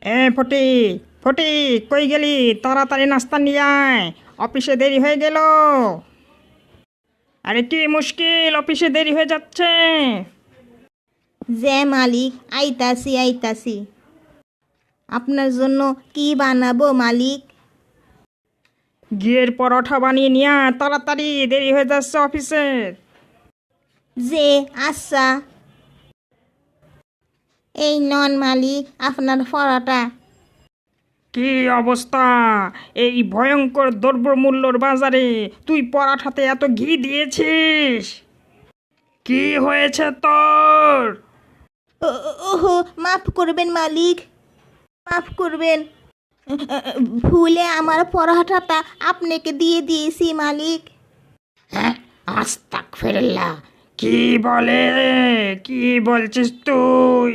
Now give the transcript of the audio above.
এ ফটিক, ফটিক কই গেলি? তাড়াতাড়ি নাস্তা নিয়ে আয়, অফিসে দেরি হয়ে গেল। আরে কি মুশকিল, অফিসে দেরি হয়ে যাচ্ছে। যে মালিক, আইতাছি আইতাছি। আপনার জন্য কি বানাবো মালিক? ঘিয়ের পরোটা বানিয়ে নিয়ে আয় তাড়াতাড়ি, দেরি হয়ে যাচ্ছে অফিসের। যে আচ্ছা, এই নন মালিক আপনার পরোটা। কি অবস্থা এই ভয়ঙ্কর দ্রব্যমূল্যর বাজারে, তুই পরাঠাতে এত ঘি দিয়েছিস? কি হয়েছে তোর? ওহো, মাফ করবেন মালিক, মাফ করবেন। ভুলে আমার পরোটাটা আপনাকে দিয়ে দিয়েছি মালিক। হ্যাঁ, আস্তাগফিরুল্লাহ, কি বলে, কি বলছিস তুই?